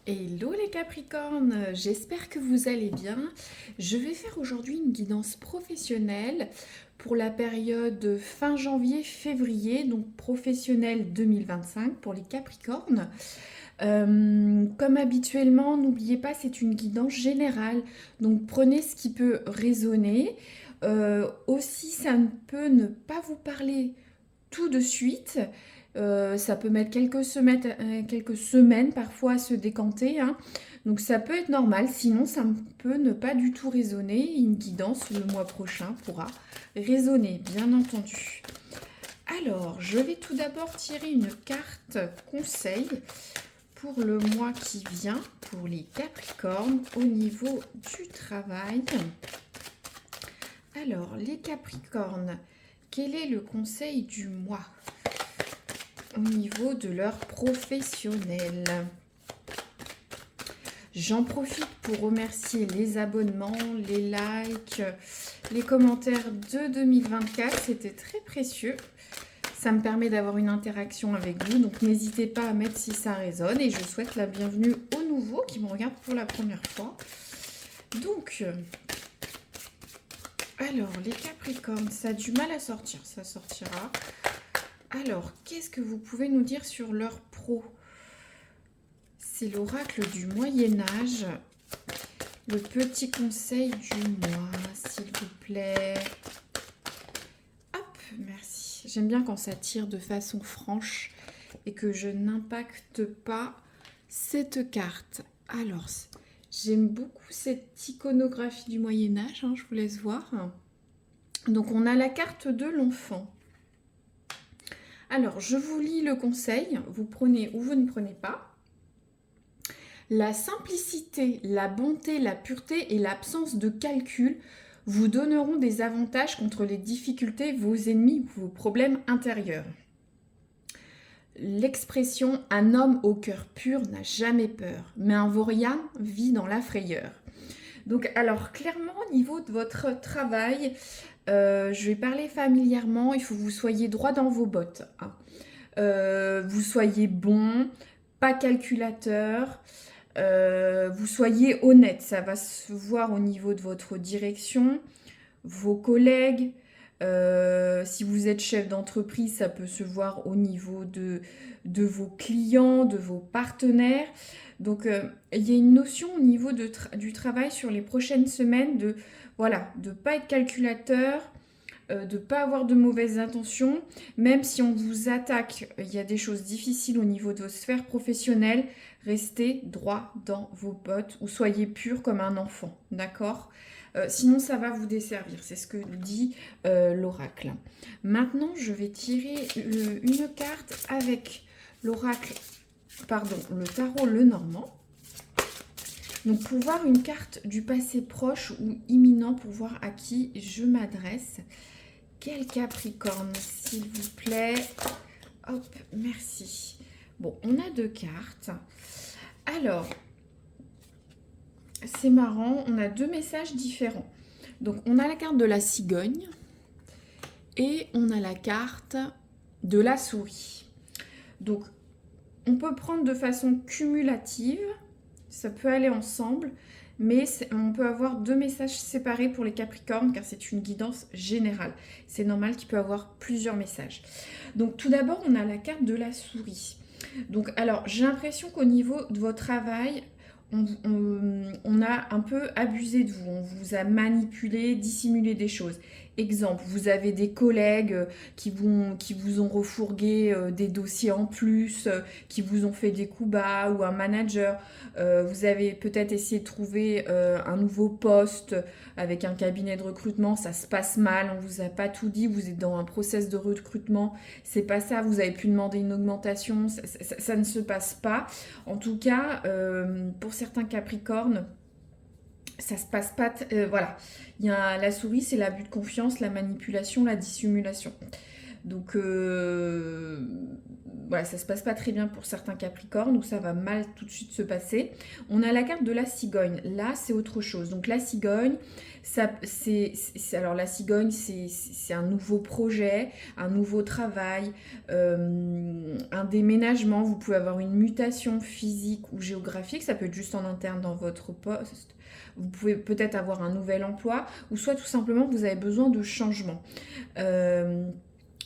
Hello les Capricornes, j'espère que vous allez bien. Je vais faire aujourd'hui une guidance professionnelle pour la période fin janvier-février, donc professionnelle 2025 pour les Capricornes. Comme habituellement, n'oubliez pas, c'est une guidance générale, donc prenez ce qui peut résonner. Aussi, ça ne peut ne pas vous parler tout de suite. Ça peut mettre quelques semaines parfois à se décanter, hein. Donc ça peut être normal, sinon ça peut ne pas du tout résonner. Une guidance le mois prochain pourra résonner, bien entendu. Alors, je vais tout d'abord tirer une carte conseil pour le mois qui vient, pour les Capricornes, au niveau du travail. Alors, les Capricornes, quel est le conseil du mois au niveau de leur professionnel? J'en profite pour remercier les abonnements, les likes, les commentaires de 2024. C'était très précieux. Ça me permet d'avoir une interaction avec vous. Donc n'hésitez pas à mettre si ça résonne. Et je souhaite la bienvenue aux nouveaux qui me regardent pour la première fois. Donc, alors les Capricornes, ça a du mal à sortir. Ça sortira. Alors, qu'est-ce que vous pouvez nous dire sur leur pro? C'est l'oracle du Moyen-Âge. Le petit conseil du mois, s'il vous plaît. Hop, merci. J'aime bien quand ça tire de façon franche et que je n'impacte pas cette carte. Alors, j'aime beaucoup cette iconographie du Moyen-Âge, hein, je vous laisse voir. Donc, on a la carte de l'enfant. Alors, je vous lis le conseil. Vous prenez ou vous ne prenez pas. La simplicité, la bonté, la pureté et l'absence de calcul vous donneront des avantages contre les difficultés, vos ennemis ou vos problèmes intérieurs. L'expression « un homme au cœur pur n'a jamais peur, mais un vaurien vit dans la frayeur ». Donc alors clairement au niveau de votre travail, je vais parler familièrement, il faut que vous soyez droit dans vos bottes, hein. Vous soyez bon, pas calculateur, vous soyez honnête, ça va se voir au niveau de votre direction, vos collègues. Si vous êtes chef d'entreprise, ça peut se voir au niveau de vos clients, de vos partenaires. Donc, il y a une notion au niveau du travail sur les prochaines semaines de voilà, de ne pas être calculateur, de ne pas avoir de mauvaises intentions. Même si on vous attaque, il y a des choses difficiles au niveau de vos sphères professionnelles. Restez droit dans vos bottes ou soyez pur comme un enfant, d'accord? Sinon, ça va vous desservir. C'est ce que dit l'oracle. Maintenant, je vais tirer une carte avec l'oracle, pardon, le tarot Lenormand. Donc, pour voir une carte du passé proche ou imminent, pour voir à qui je m'adresse. Quel Capricorne, s'il vous plaît. Hop, merci. Bon, on a deux cartes. Alors, c'est marrant, on a deux messages différents. Donc, on a la carte de la cigogne et on a la carte de la souris. Donc, on peut prendre de façon cumulative, ça peut aller ensemble, mais on peut avoir deux messages séparés pour les Capricornes car c'est une guidance générale. C'est normal qu'il peut y avoir plusieurs messages. Donc, tout d'abord, on a la carte de la souris. Donc, alors, j'ai l'impression qu'au niveau de votre travail, on a un peu abusé de vous, on vous a manipulé, dissimulé des choses. Exemple, vous avez des collègues qui vous ont refourgué des dossiers en plus, qui vous ont fait des coups bas, ou un manager. Vous avez peut-être essayé de trouver un nouveau poste avec un cabinet de recrutement, ça se passe mal, on vous a pas tout dit, vous êtes dans un process de recrutement, c'est pas ça, vous avez pu demander une augmentation, ça ne se passe pas. En tout cas, pour certains Capricornes, ça se passe pas. Voilà. Il y a la souris, c'est l'abus de confiance, la manipulation, la dissimulation. Donc, voilà, ça se passe pas très bien pour certains Capricornes, ou ça va mal tout de suite se passer. On a la carte de la cigogne. Là, c'est autre chose. Donc la cigogne, alors la cigogne, c'est un nouveau projet, un nouveau travail, un déménagement. Vous pouvez avoir une mutation physique ou géographique. Ça peut être juste en interne dans votre poste. Vous pouvez peut-être avoir un nouvel emploi, ou soit tout simplement vous avez besoin de changement.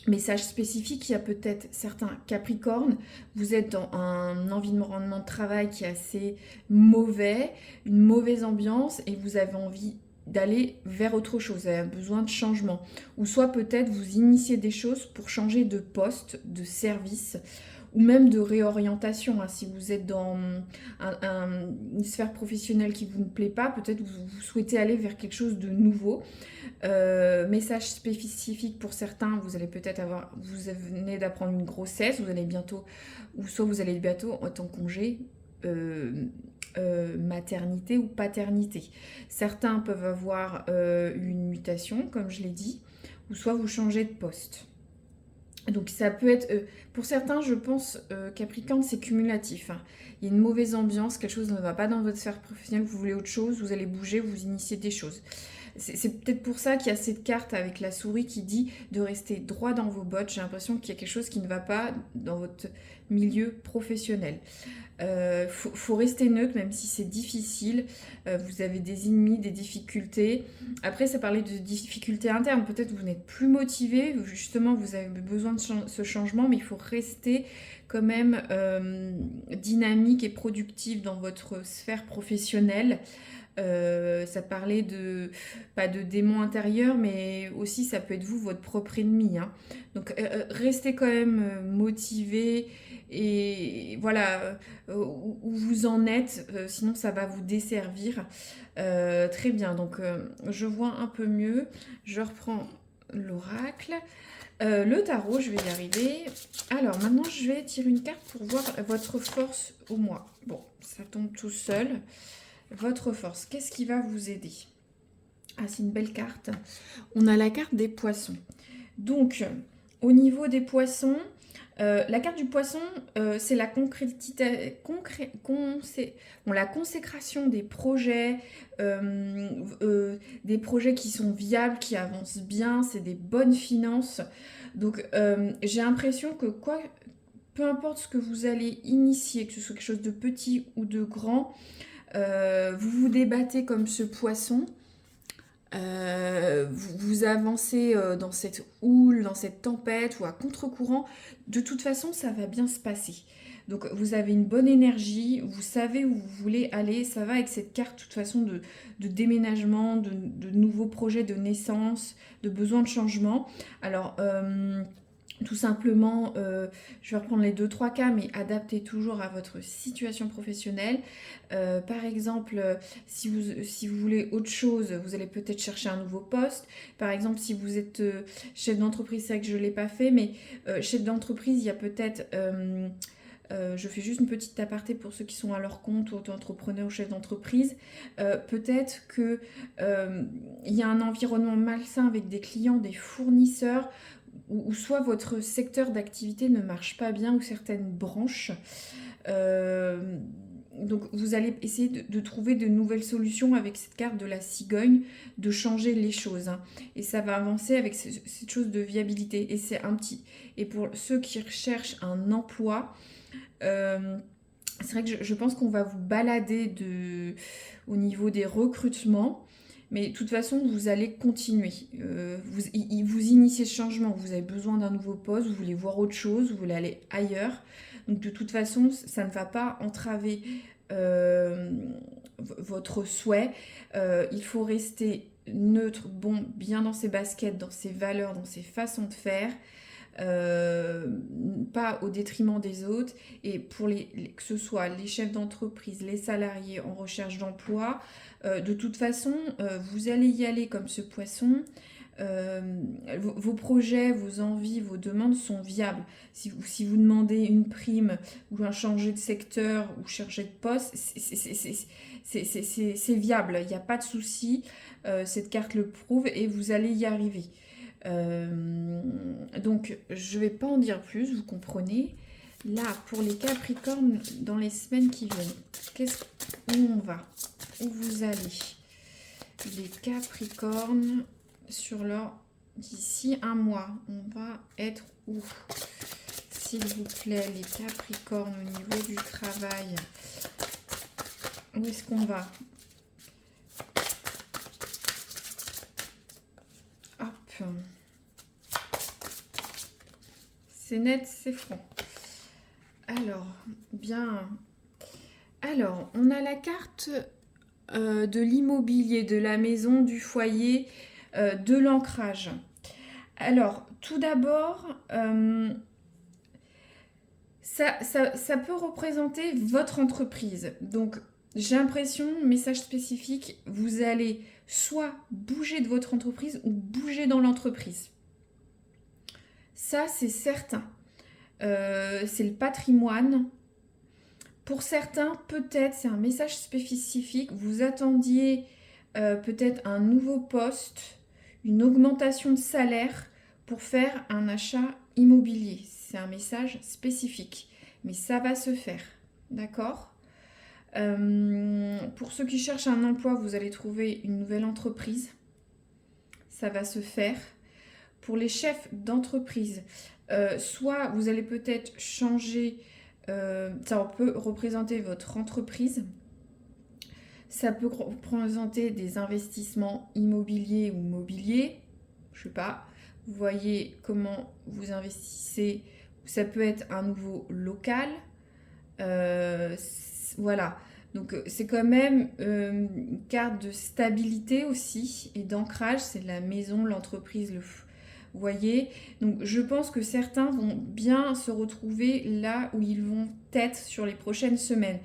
Message spécifique, il y a peut-être certains Capricornes, vous êtes dans un environnement de travail qui est assez mauvais, une mauvaise ambiance, et vous avez envie d'aller vers autre chose, vous avez besoin de changement. Ou soit peut-être vous initiez des choses pour changer de poste, de service, ou même de réorientation. Si vous êtes dans une sphère professionnelle qui vous ne plaît pas, peut-être vous souhaitez aller vers quelque chose de nouveau. Message spécifique pour certains, vous allez peut-être vous venez d'apprendre une grossesse, vous allez bientôt, ou soit vous allez bientôt être en congé maternité ou paternité. Certains peuvent avoir une mutation, comme je l'ai dit, ou soit vous changez de poste. Donc ça peut être, pour certains je pense, Capricorne c'est cumulatif. Il y a une mauvaise ambiance, quelque chose ne va pas dans votre sphère professionnelle, vous voulez autre chose, vous allez bouger, vous initiez des choses. C'est peut-être pour ça qu'il y a cette carte avec la souris qui dit de rester droit dans vos bottes. J'ai l'impression qu'il y a quelque chose qui ne va pas dans votre milieu professionnel. Faut rester neutre même si c'est difficile. Vous avez des ennemis, des difficultés. Après, ça parlait de difficultés internes. Peut-être vous n'êtes plus motivé. Justement, vous avez besoin de ce changement, mais il faut rester quand même dynamique et productif dans votre sphère professionnelle. Ça parlait pas de démon intérieur, mais aussi ça peut être vous, votre propre ennemi. Donc restez quand même motivé et voilà où vous en êtes, sinon ça va vous desservir. Très bien, donc je vois un peu mieux. Je reprends l'oracle. Le tarot, je vais y arriver. Alors maintenant, je vais tirer une carte pour voir votre force au mois. Bon, ça tombe tout seul. Votre force, qu'est-ce qui va vous aider? Ah, c'est une belle carte. On a la carte des poissons. Donc, au niveau des poissons, la carte du poisson, c'est la la consécration des projets qui sont viables, qui avancent bien, c'est des bonnes finances. Donc, j'ai l'impression que peu importe ce que vous allez initier, que ce soit quelque chose de petit ou de grand, vous vous débattez comme ce poisson, vous avancez dans cette houle, dans cette tempête ou à contre-courant. De toute façon, ça va bien se passer. Donc vous avez une bonne énergie, vous savez où vous voulez aller. Ça va avec cette carte de toute façon de déménagement, de nouveaux projets de naissance, de besoin de changement. Alors tout simplement, je vais reprendre les 2-3 cas, mais adaptez toujours à votre situation professionnelle. Par exemple, si vous voulez autre chose, vous allez peut-être chercher un nouveau poste. Par exemple, si vous êtes chef d'entreprise, c'est vrai que je ne l'ai pas fait, mais chef d'entreprise, il y a peut-être... je fais juste une petite aparté pour ceux qui sont à leur compte, ou auto-entrepreneurs ou chefs d'entreprise. Peut-être qu'il y a un environnement malsain avec des clients, des fournisseurs, ou soit votre secteur d'activité ne marche pas bien, ou certaines branches. Donc vous allez essayer de trouver de nouvelles solutions avec cette carte de la cigogne, de changer les choses. Et ça va avancer avec cette chose de viabilité. Et pour ceux qui recherchent un emploi, c'est vrai que je pense qu'on va vous balader au niveau des recrutements. Mais de toute façon, vous allez continuer. Vous initiez ce changement. Vous avez besoin d'un nouveau poste, vous voulez voir autre chose, vous voulez aller ailleurs. Donc de toute façon, ça ne va pas entraver votre souhait. Il faut rester neutre, bon, bien dans ses baskets, dans ses valeurs, dans ses façons de faire. Pas au détriment des autres. Et pour que ce soit les chefs d'entreprise, les salariés en recherche d'emploi, de toute façon, vous allez y aller comme ce poisson. Vos projets, vos envies, vos demandes sont viables. Si vous demandez une prime ou un changer de secteur ou changer de poste, c'est viable, il n'y a pas de souci. Cette carte le prouve et vous allez y arriver. Donc je vais pas en dire plus, vous comprenez. Là, pour les Capricornes, dans les semaines qui viennent, où on va? Où vous allez? Les Capricornes, sur leur... D'ici un mois, on va être où? S'il vous plaît, les Capricornes, au niveau du travail. Où est-ce qu'on va? Hop. C'est net, c'est franc. Alors, bien. Alors, on a la carte de l'immobilier, de la maison, du foyer, de l'ancrage. Alors, tout d'abord, ça peut représenter votre entreprise. Donc, j'ai l'impression, message spécifique, vous allez soit bouger de votre entreprise ou bouger dans l'entreprise. Ça, c'est certain. C'est le patrimoine. Pour certains, peut-être, c'est un message spécifique, vous attendiez peut-être un nouveau poste, une augmentation de salaire pour faire un achat immobilier. C'est un message spécifique, mais ça va se faire, d'accord? Pour ceux qui cherchent un emploi, vous allez trouver une nouvelle entreprise, ça va se faire. Pour les chefs d'entreprise, soit vous allez peut-être changer, ça peut représenter votre entreprise, ça peut représenter des investissements immobiliers ou mobiliers, je sais pas, vous voyez comment vous investissez, ça peut être un nouveau local, voilà. Donc c'est quand même une carte de stabilité aussi et d'ancrage, c'est la maison, l'entreprise, vous voyez, donc je pense que certains vont bien se retrouver là où ils vont être sur les prochaines semaines.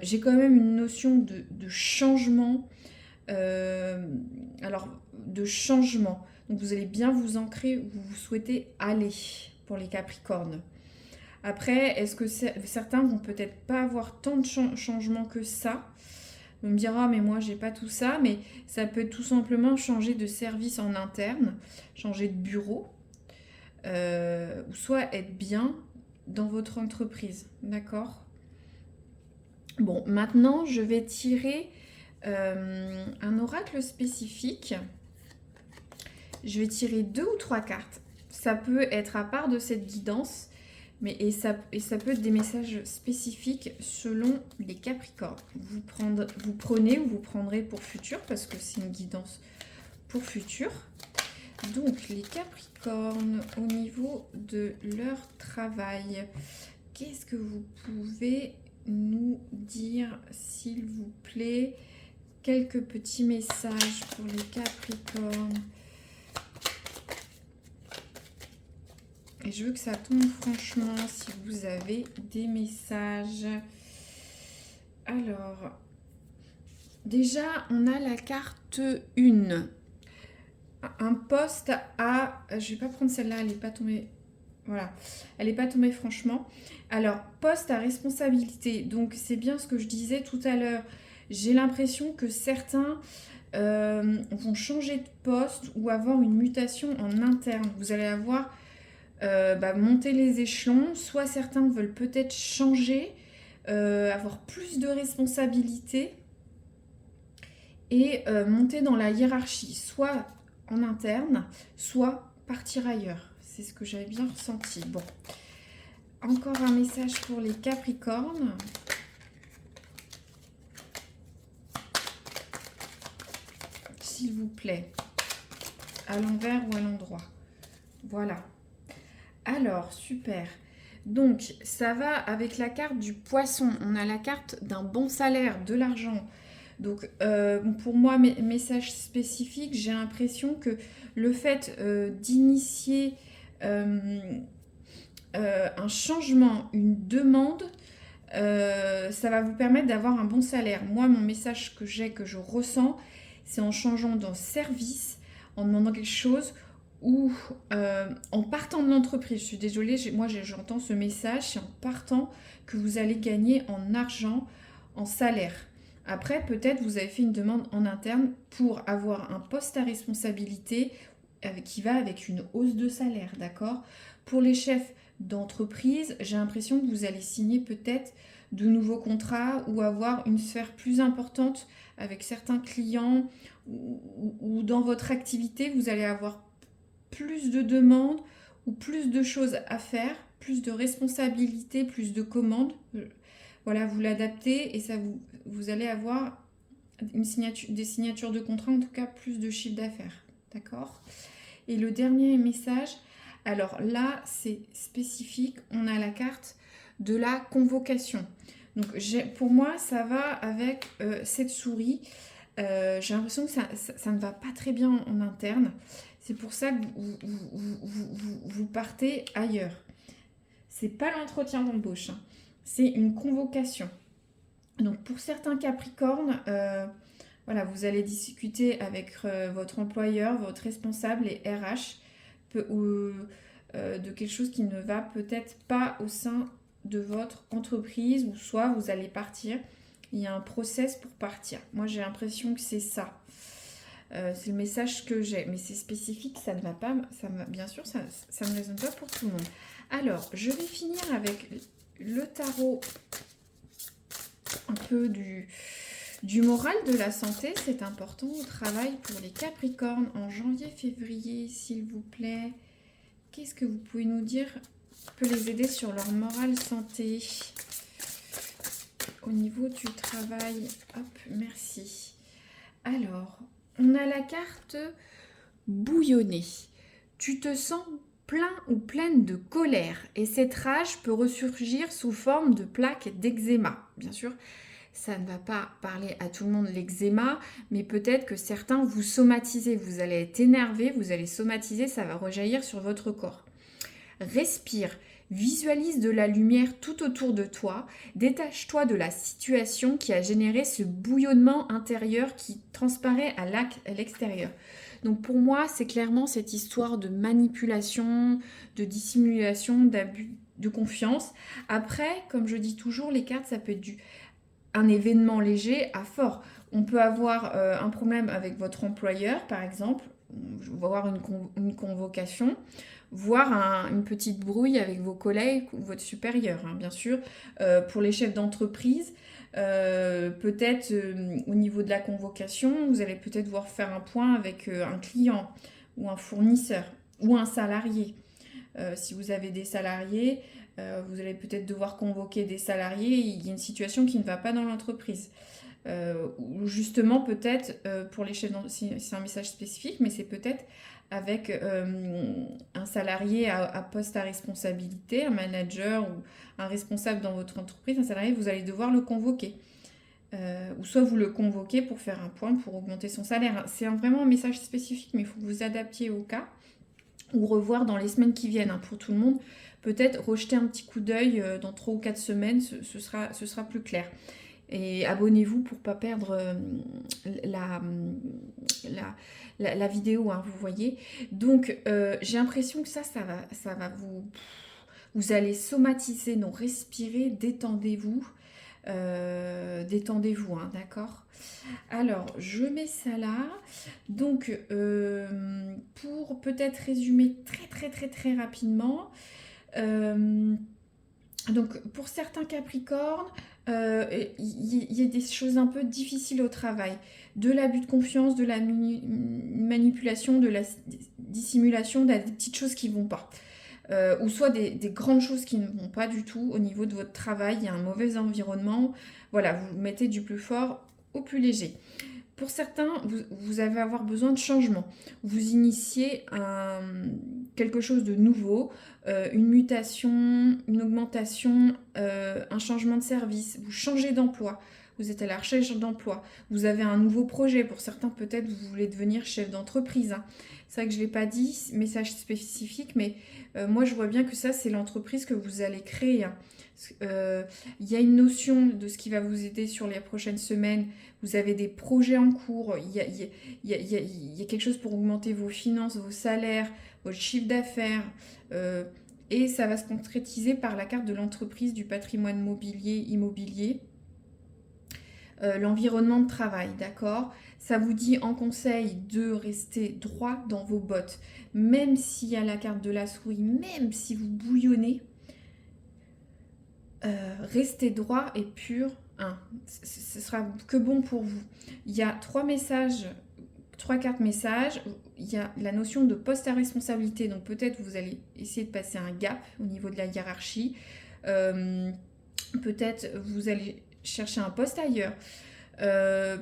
J'ai quand même une notion de changement. Alors, de changement. Donc vous allez bien vous ancrer où vous souhaitez aller pour les Capricornes. Après, est-ce que certains vont peut-être pas avoir tant de changements que ça? On me dira, mais moi j'ai pas tout ça, mais ça peut tout simplement changer de service en interne, changer de bureau, ou soit être bien dans votre entreprise, d'accord? Bon, maintenant je vais tirer un oracle spécifique. Je vais tirer 2 ou 3 cartes. Ça peut être à part de cette guidance, mais ça peut être des messages spécifiques selon les Capricornes. Vous prenez ou vous prendrez pour futur, parce que c'est une guidance pour futur. Donc, les Capricornes, au niveau de leur travail, qu'est-ce que vous pouvez nous dire, s'il vous plaît? Quelques petits messages pour les Capricornes. Et je veux que ça tombe franchement si vous avez des messages. Alors, déjà, on a la carte 1. Un poste à... Je vais pas prendre celle-là, elle n'est pas tombée... Voilà, elle n'est pas tombée franchement. Alors, poste à responsabilité. Donc, c'est bien ce que je disais tout à l'heure. J'ai l'impression que certains vont changer de poste ou avoir une mutation en interne. Vous allez avoir... monter les échelons, soit certains veulent peut-être changer, avoir plus de responsabilités et monter dans la hiérarchie, soit en interne, soit partir ailleurs. C'est ce que j'avais bien ressenti. Bon, encore un message pour les Capricornes. S'il vous plaît, à l'envers ou à l'endroit. Voilà. Alors, super. Donc, ça va avec la carte du poisson. On a la carte d'un bon salaire, de l'argent. Donc, pour moi, message spécifique, j'ai l'impression que le fait d'initier un changement, une demande, ça va vous permettre d'avoir un bon salaire. Moi, mon message que je ressens, c'est en changeant d'un service, en demandant quelque chose ou en partant de l'entreprise. Je suis désolée, j'entends ce message, c'est en partant que vous allez gagner en argent, en salaire. Après, peut-être vous avez fait une demande en interne pour avoir un poste à responsabilité qui va avec une hausse de salaire, d'accord? Pour les chefs d'entreprise, j'ai l'impression que vous allez signer peut-être de nouveaux contrats ou avoir une sphère plus importante avec certains clients ou dans votre activité, vous allez avoir plus de demandes ou plus de choses à faire, plus de responsabilités, plus de commandes. Voilà, vous l'adaptez et vous allez avoir des signatures de contrat, en tout cas plus de chiffre d'affaires. D'accord? Et le dernier message, alors là, c'est spécifique, on a la carte de la convocation. Donc pour moi, ça va avec cette souris. J'ai l'impression que ça ne va pas très bien en interne. C'est pour ça que vous partez ailleurs. C'est pas l'entretien d'embauche, hein. C'est une convocation. Donc pour certains Capricornes, voilà, vous allez discuter avec votre employeur, votre responsable et RH de quelque chose qui ne va peut-être pas au sein de votre entreprise, ou soit vous allez partir. Il y a un process pour partir. Moi, j'ai l'impression que c'est ça. C'est le message que j'ai. Mais c'est spécifique, ça ne va pas. Bien sûr, ça ne résonne pas pour tout le monde. Alors, je vais finir avec le tarot un peu du moral, de la santé. C'est important au travail pour les Capricornes en janvier-février, s'il vous plaît. Qu'est-ce que vous pouvez nous dire peut les aider sur leur morale santé au niveau du travail? Hop, merci. Alors, on a la carte bouillonnée. Tu te sens plein ou pleine de colère et cette rage peut ressurgir sous forme de plaques d'eczéma. Bien sûr, ça ne va pas parler à tout le monde l'eczéma, mais peut-être que certains vous somatisez. Vous allez être énervé, vous allez somatiser, ça va rejaillir sur votre corps. Respire, visualise de la lumière tout autour de toi, détache-toi de la situation qui a généré ce bouillonnement intérieur qui transparaît à l'extérieur. Donc pour moi, c'est clairement cette histoire de manipulation, de dissimulation, d'abus de confiance. Après, comme je dis toujours, les cartes, ça peut être un événement léger à fort. On peut avoir un problème avec votre employeur, par exemple, on va avoir une convocation, voire une petite brouille avec vos collègues ou votre supérieur, hein, bien sûr. Pour les chefs d'entreprise, peut-être au niveau de la convocation, vous allez peut-être devoir faire un point avec un client ou un fournisseur ou un salarié. Si vous avez des salariés, vous allez peut-être devoir convoquer des salariés, il y a une situation qui ne va pas dans l'entreprise. Ou justement peut-être pour les chefs d'entreprise, c'est un message spécifique, mais c'est peut-être avec un salarié à poste à responsabilité, un manager ou un responsable dans votre entreprise, un salarié, vous allez devoir le convoquer. Ou soit vous le convoquez pour faire un point, pour augmenter son salaire. C'est vraiment un message spécifique, mais il faut que vous adaptiez au cas. Ou revoir dans les semaines qui viennent, hein, pour tout le monde. Peut-être rejeter un petit coup d'œil dans 3 ou 4 semaines, ce sera plus clair. Et abonnez-vous pour ne pas perdre la vidéo, hein, vous voyez. Donc, j'ai l'impression que ça va vous allez somatiser, non, respirez, détendez-vous. Détendez-vous, hein, d'accord? Alors, je mets ça là. Donc, pour peut-être résumer très rapidement, donc pour certains Capricornes, il y a des choses un peu difficiles au travail. De l'abus de confiance, de la manipulation, de la dissimulation, des petites choses qui ne vont pas. Ou soit des grandes choses qui ne vont pas du tout au niveau de votre travail, il y a un mauvais environnement. Voilà, vous mettez du plus fort au plus léger. Pour certains, vous allez avoir besoin de changement. Vous initiez quelque chose de nouveau, une mutation, une augmentation, un changement de service. Vous changez d'emploi, vous êtes à la recherche d'emploi. Vous avez un nouveau projet. Pour certains, peut-être, vous voulez devenir chef d'entreprise, hein. C'est vrai que je ne l'ai pas dit, message spécifique, mais moi, je vois bien que ça, c'est l'entreprise que vous allez créer, hein. Il y a une notion de ce qui va vous aider sur les prochaines semaines. Vous avez des projets en cours, il y a quelque chose pour augmenter vos finances, vos salaires, votre chiffre d'affaires. Et ça va se concrétiser par la carte de l'entreprise, du patrimoine immobilier. L'environnement de travail, d'accord? Ça vous dit en conseil de rester droit dans vos bottes. Même s'il y a la carte de la souris, même si vous bouillonnez, Restez droit et pur, hein. Ce sera que bon pour vous. Il y a 3-4 messages. Il y a la notion de poste à responsabilité. Donc peut-être vous allez essayer de passer un gap au niveau de la hiérarchie. Peut-être vous allez chercher un poste ailleurs.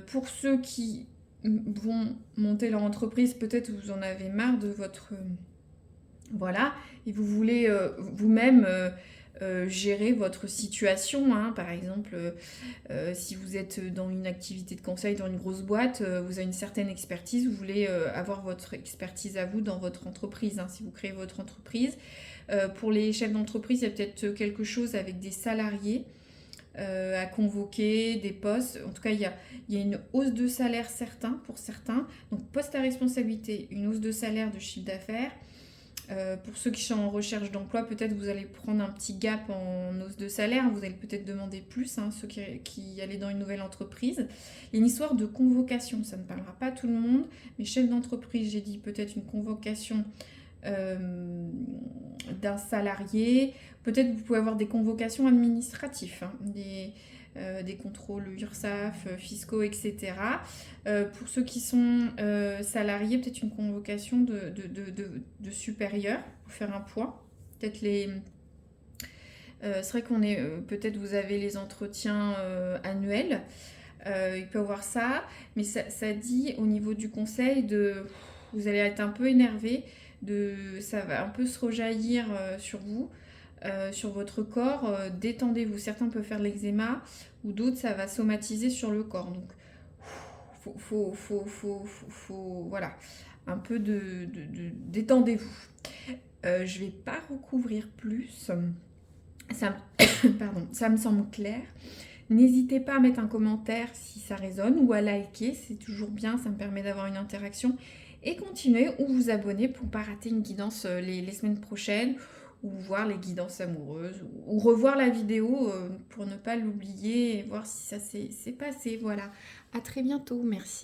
Pour ceux qui vont monter leur entreprise, peut-être vous en avez marre de votre... voilà, et vous voulez vous-même gérer votre situation, hein. Par exemple, si vous êtes dans une activité de conseil, dans une grosse boîte, vous avez une certaine expertise, vous voulez avoir votre expertise à vous dans votre entreprise, hein, si vous créez votre entreprise. Pour les chefs d'entreprise, il y a peut-être quelque chose avec des salariés à convoquer, des postes. En tout cas, il y a une hausse de salaire pour certains. Donc, poste à responsabilité, une hausse de salaire, de chiffre d'affaires. Pour ceux qui sont en recherche d'emploi, peut-être vous allez prendre un petit gap en hausse de salaire, vous allez peut-être demander plus, hein, ceux qui allaient dans une nouvelle entreprise. Il y a une histoire de convocation, ça ne parlera pas à tout le monde, mais chef d'entreprise, j'ai dit peut-être une convocation d'un salarié, peut-être vous pouvez avoir des convocations administratives, hein, des contrôles URSSAF, fiscaux, etc. Pour ceux qui sont salariés, peut-être une convocation de supérieur pour faire un point. Peut-être c'est vrai qu'on est... peut-être vous avez les entretiens annuels. Il peut y avoir ça. Mais ça dit au niveau du conseil, vous allez être un peu énervé. Ça va un peu se rejaillir sur vous. Sur votre corps, détendez-vous. Certains peuvent faire de l'eczéma ou d'autres ça va somatiser sur le corps. Donc voilà, un peu détendez-vous. Je vais pas recouvrir plus. Pardon, ça me semble clair. N'hésitez pas à mettre un commentaire si ça résonne ou à liker, c'est toujours bien, ça me permet d'avoir une interaction. Et continuez ou vous abonner pour ne pas rater une guidance les semaines prochaines ou voir les guidances amoureuses ou revoir la vidéo pour ne pas l'oublier et voir si ça s'est passé. Voilà, à très bientôt, merci.